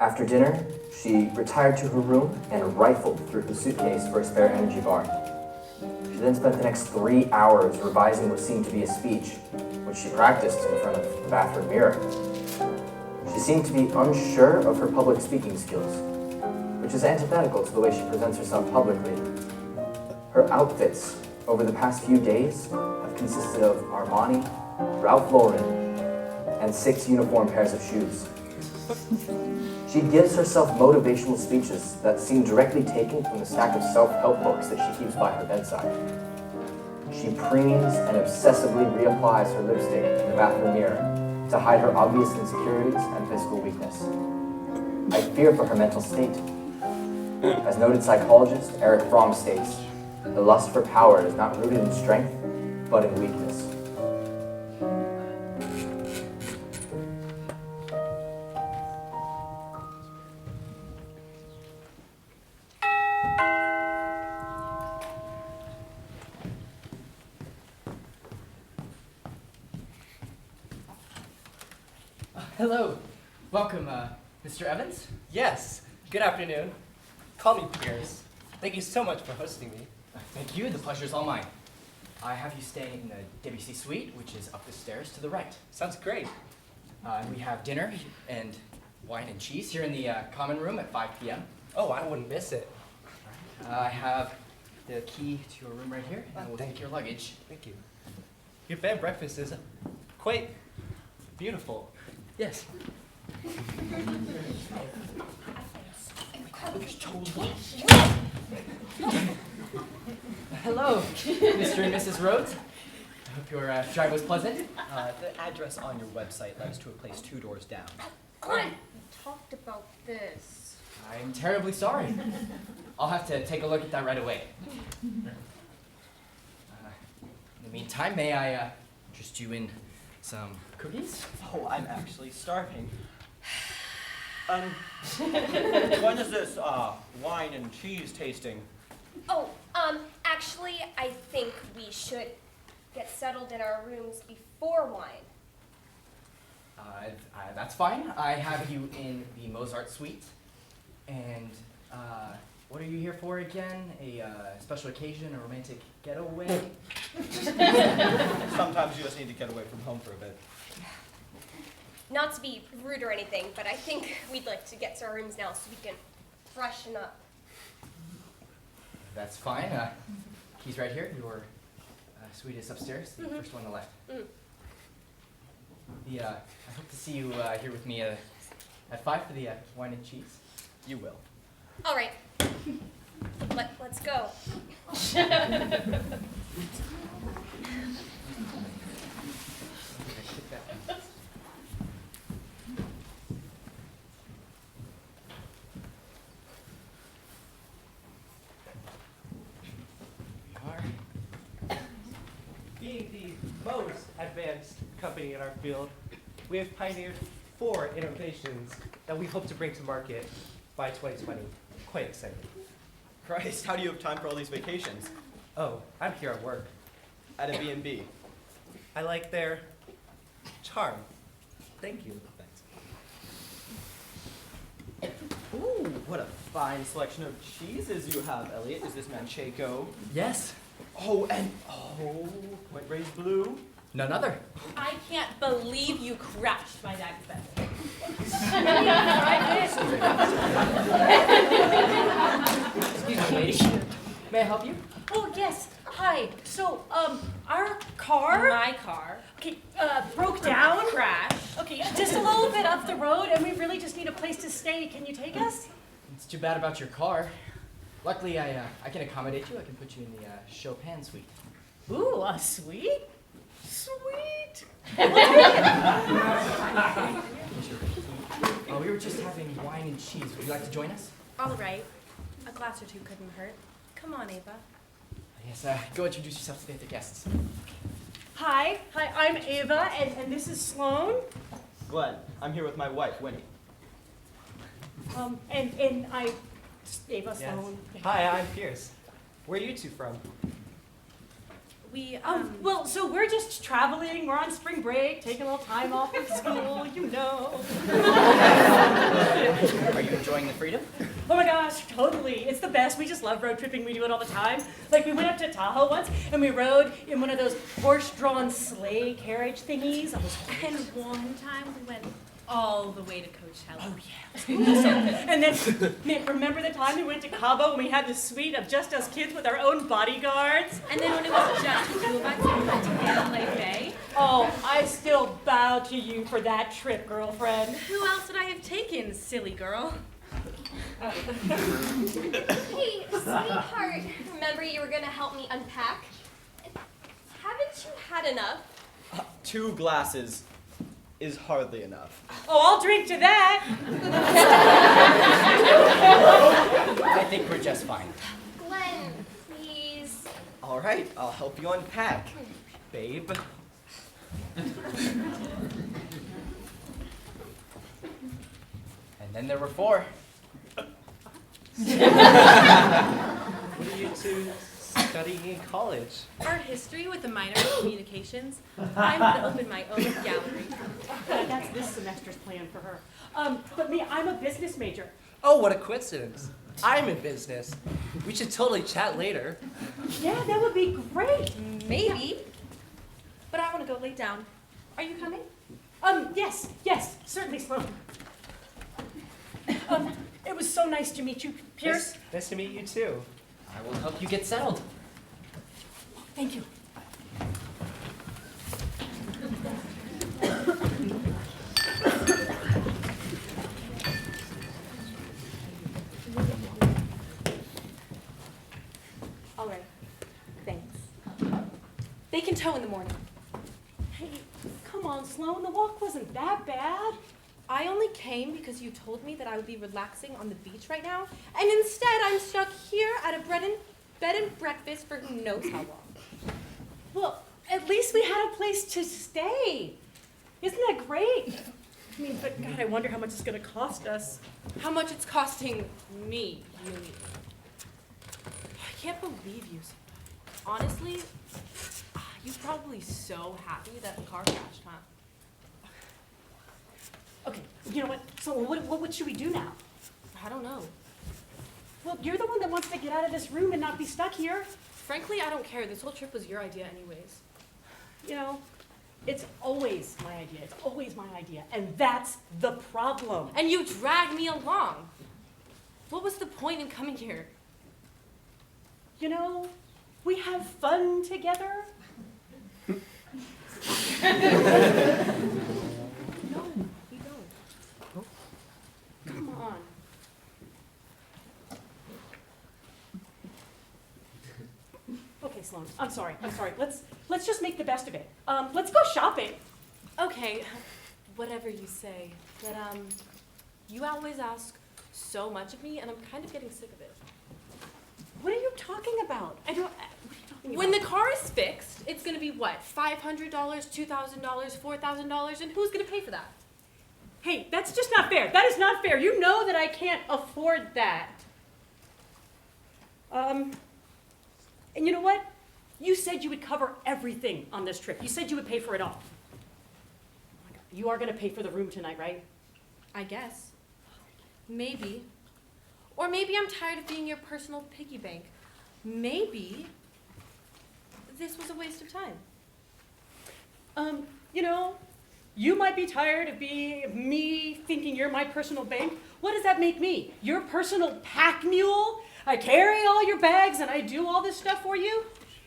After dinner, she retired to her room and rifled through her suitcase for a spare energy bar. She then spent the next 3 hours revising what seemed to be a speech, which she practiced in front of the bathroom mirror. She seemed to be unsure of her public speaking skills, which is antithetical to the way she presents herself publicly. Her outfits over the past few days have consisted of Armani, Ralph Lauren, and 6 uniform pairs of shoes. She gives herself motivational speeches that seem directly taken from the stack of self-help books that she keeps by her bedside. She preens and obsessively reapplies her lipstick in the bathroom mirror to hide her obvious insecurities and physical weakness. I fear for her mental state. As noted psychologist Eric Fromm states, the lust for power is not rooted in strength, but in weakness. Hello. Welcome, Mr. Evans. Yes. Good afternoon. Call me Pierce. Thank you so much for hosting me. Thank you. The pleasure's all mine. I have you staying in the WC suite, which is up the stairs to the right. Sounds great. We have dinner and wine and cheese here in the common room at 5 p.m. Oh, I wouldn't miss it. I have the key to your room right here, and we'll take your luggage. Thank you. Your bed and breakfast is quite beautiful. Yes. Hello, Mr. and Mrs. Rhodes. I hope your drive was pleasant. The address on your website leads to a place 2 doors down. We talked about this. I'm terribly sorry. I'll have to take a look at that right away. In the meantime, may I interest you in some cookies? Oh, I'm actually starving. When is this wine and cheese tasting? Oh, actually, I think we should get settled in our rooms before wine. That's fine. I have you in the Mozart suite. And what are you here for again? A special occasion, a romantic getaway? Sometimes you just need to get away from home for a bit. Not to be rude or anything, but I think we'd like to get to our rooms now so we can freshen up. That's fine. Keys right here. Your suite is upstairs, the first one on the left. I hope to see you here with me at 5 for the wine and cheese. You will. All right. Let's go. Being the most advanced company in our field, we have pioneered 4 innovations that we hope to bring to market by 2020. Quite exciting. Christ, how do you have time for all these vacations? Oh, I'm here at work. At a B&B. I like their charm. Thank you. Thanks. Ooh, what a fine selection of cheeses you have, Elliot. Is this Manchego? Yes. Oh, Point Raised Blue. None other. I can't believe you crashed my dad's bed. Excuse me, lady. May I help you? Oh, yes. Hi. So, our car... My car. Okay, broke down. Crash. Okay, just a little bit up the road, and we really just need a place to stay. Can you take us? It's too bad about your car. Luckily, I can accommodate you. I can put you in the Chopin suite. Ooh, a suite? Sweet. We were just having wine and cheese. Would you like to join us? All right. A glass or two couldn't hurt. Come on, Ava. Yes, go introduce yourself to the other guests. Hi, I'm Ava, and this is Sloan. Glenn. I'm here with my wife, Winnie. And I just gave us Yes. loan. Hi, I'm Pierce. Where are you two from? We, Well, so we're just traveling. We're on spring break, taking a little time off from school, you know. Are you enjoying the freedom? Oh my gosh, totally. It's the best. We just love road tripping. We do it all the time. Like, we went up to Tahoe once, and we rode in one of those horse-drawn sleigh carriage thingies. That was and one time we went all the way to Coachella. Oh, yeah. And then, man, remember the time we went to Cabo and we had this suite of just us kids with our own bodyguards? And then when it was just the two of us, we went to Mandalay Bay. Oh, I still bow to you for that trip, girlfriend. Who else would I have taken, silly girl? Hey, sweetheart, remember you were gonna help me unpack? Haven't you had enough? 2 glasses is hardly enough. Oh, I'll drink to that. I think we're just fine. Glenn, please. All right, I'll help you unpack, babe. And then there were 4. What are you two studying in college? Art history with a minor in communications. I'm gonna open my own gallery. That's this semester's plan for her. But me, I'm a business major. Oh, what a coincidence. I'm in business. We should totally chat later. Yeah, that would be great. Maybe. But I want to go lay down. Are you coming? Yes, certainly, Sloan. It was so nice to meet you, Pierce. Nice to meet you too. I will help you get settled. Thank you. All right. Thanks. They can tow in the morning. Hey, come on, Sloan. The walk wasn't that bad. I only came because you told me that I would be relaxing on the beach right now, and instead I'm stuck here at a bed and breakfast for who knows how long. Well, at least we had a place to stay. Isn't that great? I mean, but God, I wonder how much it's going to cost us. How much it's costing me, you mean? I can't believe you. Honestly, you're probably so happy that the car crashed, huh? Okay, you know what? So what should we do now? I don't know. Well, you're the one that wants to get out of this room and not be stuck here. Frankly, I don't care. This whole trip was your idea anyways. You know, it's always my idea. It's always my idea. And that's the problem. And you dragged me along. What was the point in coming here? You know, we have fun together. No, we don't. Come on. Okay, Sloan, I'm sorry. Let's just make the best of it. Let's go shopping. Okay, whatever you say. But, you always ask so much of me, and I'm kind of getting sick of it. What are you talking about? What are you talking When about? the car is fixed, it's gonna be what? $500, $2,000, $4,000, and who's gonna pay for that? Hey, that's just not fair. That is not fair. You know that I can't afford that. And you know what? You said you would cover everything on this trip. You said you would pay for it all. Oh my God. You are going to pay for the room tonight, right? I guess. Maybe. Or maybe I'm tired of being your personal piggy bank. Maybe this was a waste of time. You know, you might be tired of me thinking you're my personal bank. What does that make me? Your personal pack mule? I carry all your bags and I do all this stuff for you?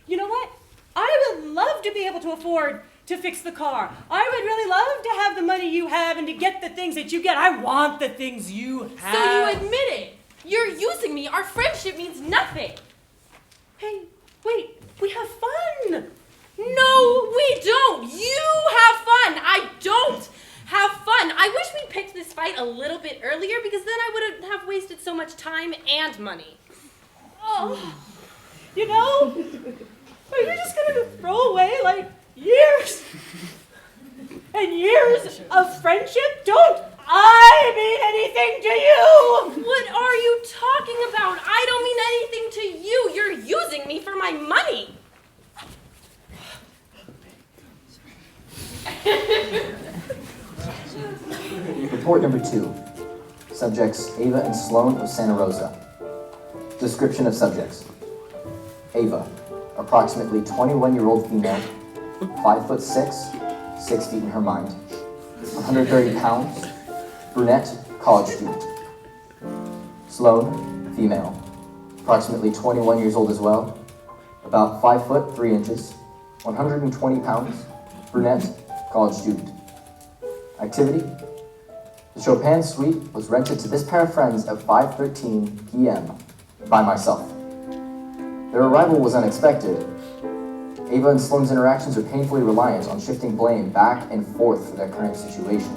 You know what? I would love to be able to afford to fix the car. I would really love to have the money you have and to get the things that you get. I want the things you have. So you admit it. You're using me. Our friendship means nothing. Hey, wait, we have fun. No, we don't. You have fun. I don't have fun. I wish we picked this fight a little bit earlier because then I wouldn't have wasted so much time and money. Oh, you know, are you just going to throw away, like, years? And years of friendship? Don't I mean anything to you? What are you talking about? I don't mean anything to you. You're using me for my money. Report number 2. Subjects Ava and Sloan of Santa Rosa. Description of subjects. Ava, approximately 21-year-old female, 5'6", 6 feet in her mind, 130 pounds, brunette, college student. Sloan, female, approximately 21 years old as well, about 5 foot 3 inches, 120 pounds, brunette, college student. Activity: the Chopin suite was rented to this pair of friends at 5:13 p.m. by myself. Their arrival was unexpected. Ava and Sloan's interactions are painfully reliant on shifting blame back and forth for their current situation.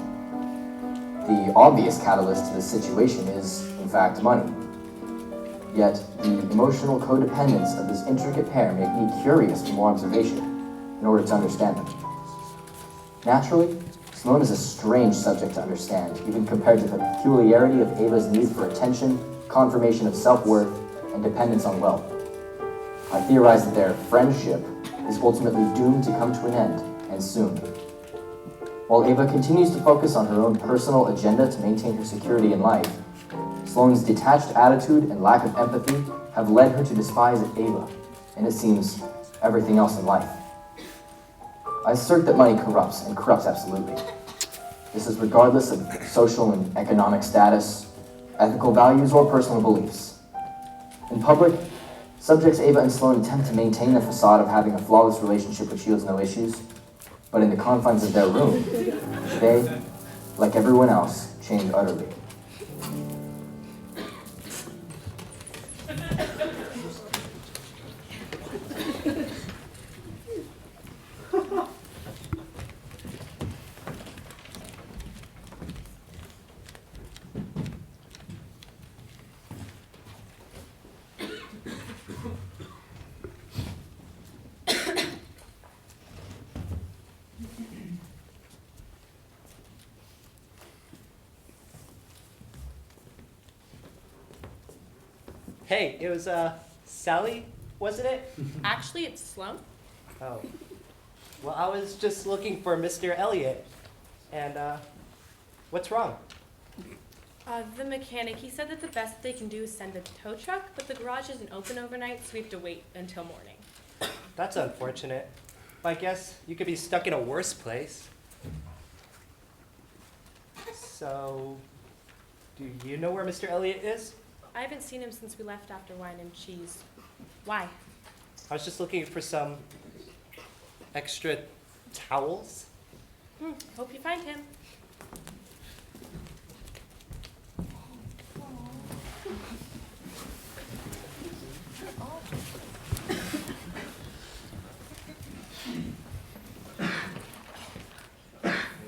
The obvious catalyst to this situation is, in fact, money. Yet, the emotional codependence of this intricate pair make me curious for more observation in order to understand them. Naturally, Sloan is a strange subject to understand, even compared to the peculiarity of Ava's need for attention, confirmation of self-worth, and dependence on wealth. I theorize that their friendship is ultimately doomed to come to an end, and soon. While Ava continues to focus on her own personal agenda to maintain her security in life, Sloan's detached attitude and lack of empathy have led her to despise Ava, and it seems everything else in life. I assert that money corrupts, and corrupts absolutely. This is regardless of social and economic status, ethical values, or personal beliefs. In public, subjects Ava and Sloan attempt to maintain a facade of having a flawless relationship which yields no issues, but in the confines of their room, they, like everyone else, change utterly. Hey, it was, Sally, wasn't it? Actually, it's Sloan. Oh. Well, I was just looking for Mr. Elliot. And, what's wrong? The mechanic, he said that the best they can do is send a tow truck, but the garage isn't open overnight, so we have to wait until morning. That's unfortunate. I guess you could be stuck in a worse place. So, do you know where Mr. Elliot is? I haven't seen him since we left after wine and cheese. Why? I was just looking for some extra towels. Hope you find him.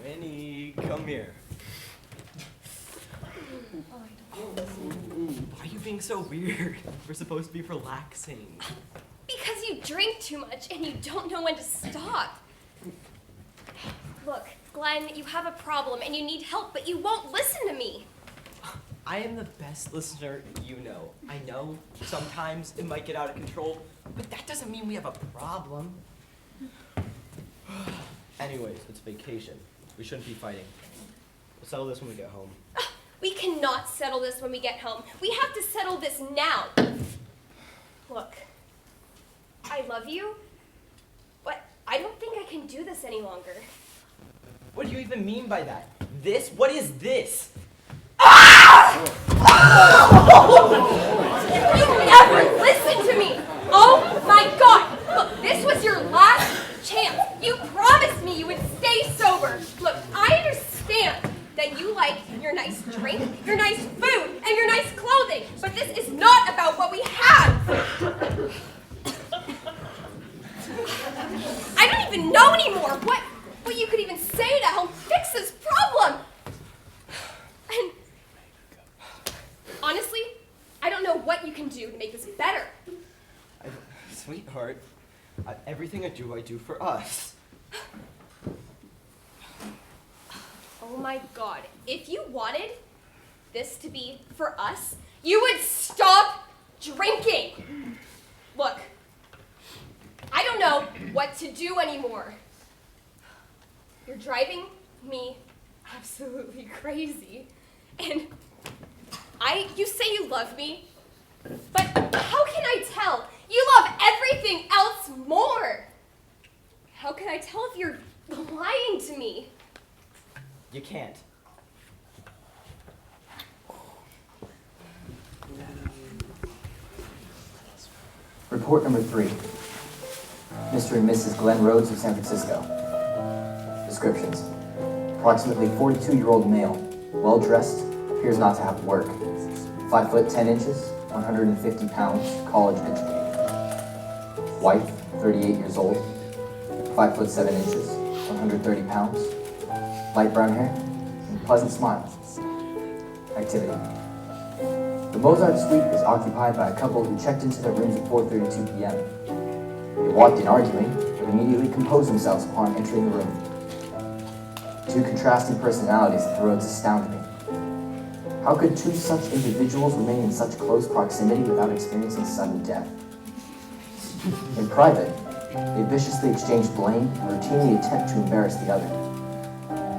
Winnie, come here. Why are you being so weird? We're supposed to be relaxing. Because you drink too much and you don't know when to stop. Look, Glenn, you have a problem and you need help, but you won't listen to me. I am the best listener you know. I know sometimes it might get out of control, but that doesn't mean we have a problem. Anyways, it's vacation. We shouldn't be fighting. We'll settle this when we get home. We cannot settle this when we get home. We have to settle this now. Look, I love you, but I don't think I can do this any longer. What do you even mean by that? This? What is this? You never listen to me! Oh my God! Look, this was your last chance. You promised me you would stay sober. Look, I understand that you like your nice drink, your nice food, and your nice clothing, but this is not about what we have. I don't even know anymore what you could even say to help fix this problem. And honestly, I don't know what you can do to make this better. Sweetheart, everything I do for us. my God. If you wanted this to be for us, you would stop drinking. Look, I don't know what to do anymore. You're driving me absolutely crazy. And you say you love me, but how can I tell? You love everything else more. How can I tell if you're lying to me? You can't. Report number 3. Mr. and Mrs. Glenn Rhodes of San Francisco. Descriptions. Approximately 42-year-old male, well-dressed, appears not to have work. 5 foot 10 inches, 150 pounds, college educated. Wife, 38 years old, 5 foot 7 inches, 130 pounds, light brown hair, and pleasant smile. Activity. The Mozart suite is occupied by a couple who checked into their rooms at 4:32 p.m. They walked in arguing, but immediately composed themselves upon entering the room. 2 contrasting personalities at the Rhodes astound me. How could 2 such individuals remain in such close proximity without experiencing sudden death? In private, they viciously exchange blame and routinely attempt to embarrass the other.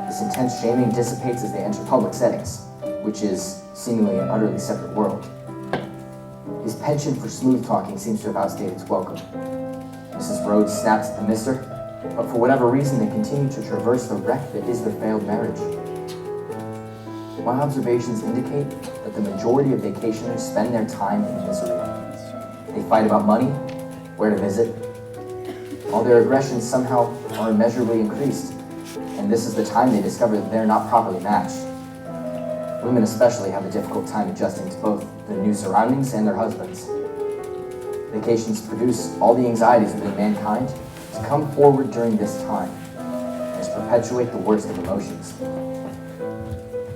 This intense shaming dissipates as they enter public settings, which is seemingly an utterly separate world. His penchant for smooth talking seems to have outstayed its welcome. Mrs. Rhodes snaps at the mister, but for whatever reason they continue to traverse the wreck that is their failed marriage. My observations indicate that the majority of vacationers spend their time in misery. They fight about money, where to visit. All their aggressions somehow are immeasurably increased, and this is the time they discover that they're not properly matched. Women especially have a difficult time adjusting to both their new surroundings and their husbands. Vacations produce all the anxieties within mankind to come forward during this time, and to perpetuate the worst of emotions.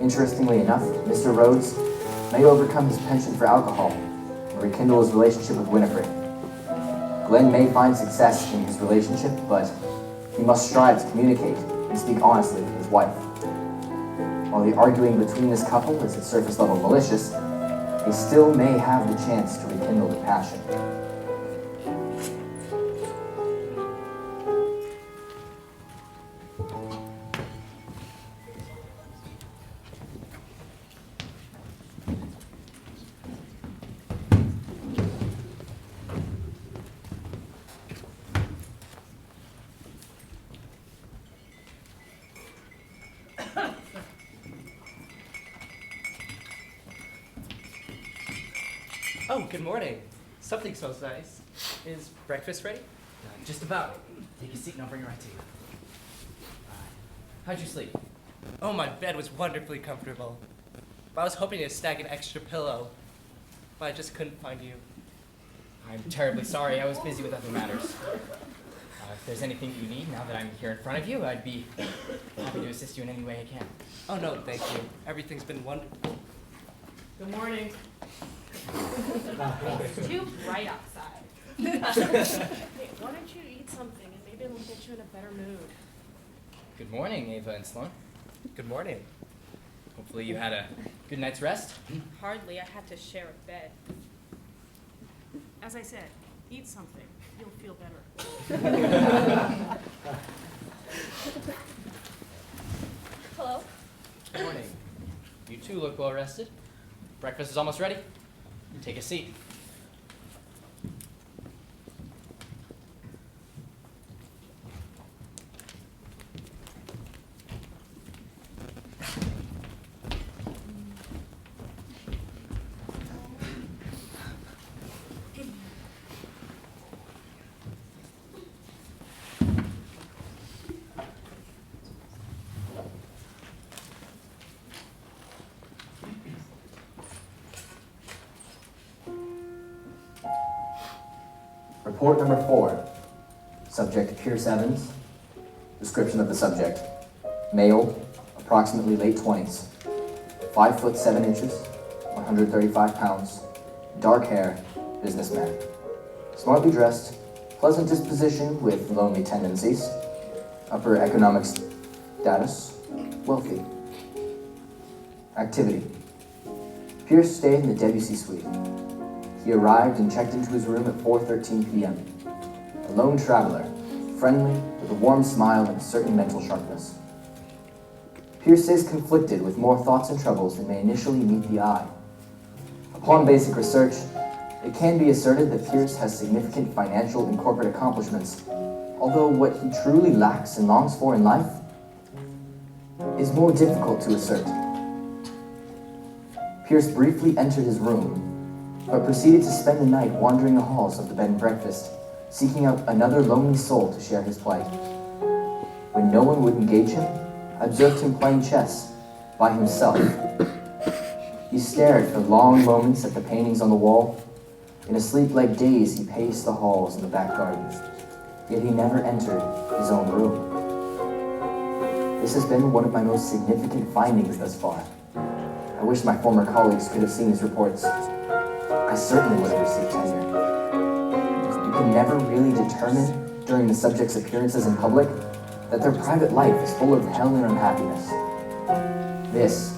Interestingly enough, Mr. Rhodes may overcome his penchant for alcohol and rekindle his relationship with Winifred. Glenn may find success in his relationship, but he must strive to communicate and speak honestly with his wife. While the arguing between this couple is at surface level malicious, they still may have the chance to rekindle the passion. Oh, good morning. Something smells nice. Is breakfast ready? Just about. Take a seat and I'll bring it right to you. How'd you sleep? Oh, my bed was wonderfully comfortable. I was hoping to snag an extra pillow, but I just couldn't find you. I'm terribly sorry. I was busy with other matters. If there's anything you need now that I'm here in front of you, I'd be happy to assist you in any way I can. Oh, no, thank you. Everything's been wonderful. Good morning. It's too bright outside. Hey, why don't you eat something and maybe it'll get you in a better mood. Good morning, Ava and Sloan. Good morning. Hopefully you had a good night's rest. Hardly. I had to share a bed. As I said, eat something. You'll feel better. Hello? Good morning. You two look well rested. Breakfast is almost ready. Take a seat. Report number 4. Subject Pierce Evans. Description of the subject. Male, approximately late 20s. 5 foot 7 inches, 135 pounds. Dark hair, businessman. Smartly dressed, pleasant disposition with lonely tendencies. Upper economic status, wealthy. Activity. Pierce stayed in the Debussy suite. He arrived and checked into his room at 4:13 p.m. A lone traveler, friendly, with a warm smile and a certain mental sharpness. Pierce is conflicted with more thoughts and troubles than may initially meet the eye. Upon basic research, it can be asserted that Pierce has significant financial and corporate accomplishments, although what he truly lacks and longs for in life is more difficult to assert. Pierce briefly entered his room, but proceeded to spend the night wandering the halls of the bed and breakfast, seeking out another lonely soul to share his plight. When no one would engage him, I observed him playing chess by himself. He stared for long moments at the paintings on the wall. In a sleep-like daze, he paced the halls in the back garden. Yet he never entered his own room. This has been one of my most significant findings thus far. I wish my former colleagues could have seen his reports. I certainly would have received tenure. You can never really determine during the subject's appearances in public that their private life is full of hell and unhappiness. This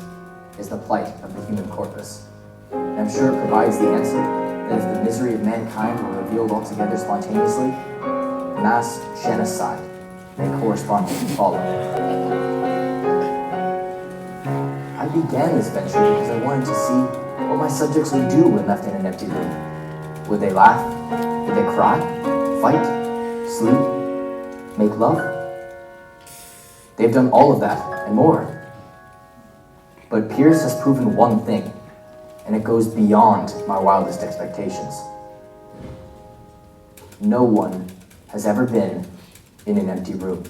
is the plight of the human corpus, and I'm sure it provides the answer that if the misery of mankind were revealed altogether spontaneously, mass genocide may correspondingly follow. I began this venture because I wanted to see what my subjects would do when left in an empty room. Would they laugh? Would they cry? Fight? Sleep? Make love? They've done all of that, and more. But Pierce has proven one thing, and it goes beyond my wildest expectations. No one has ever been in an empty room.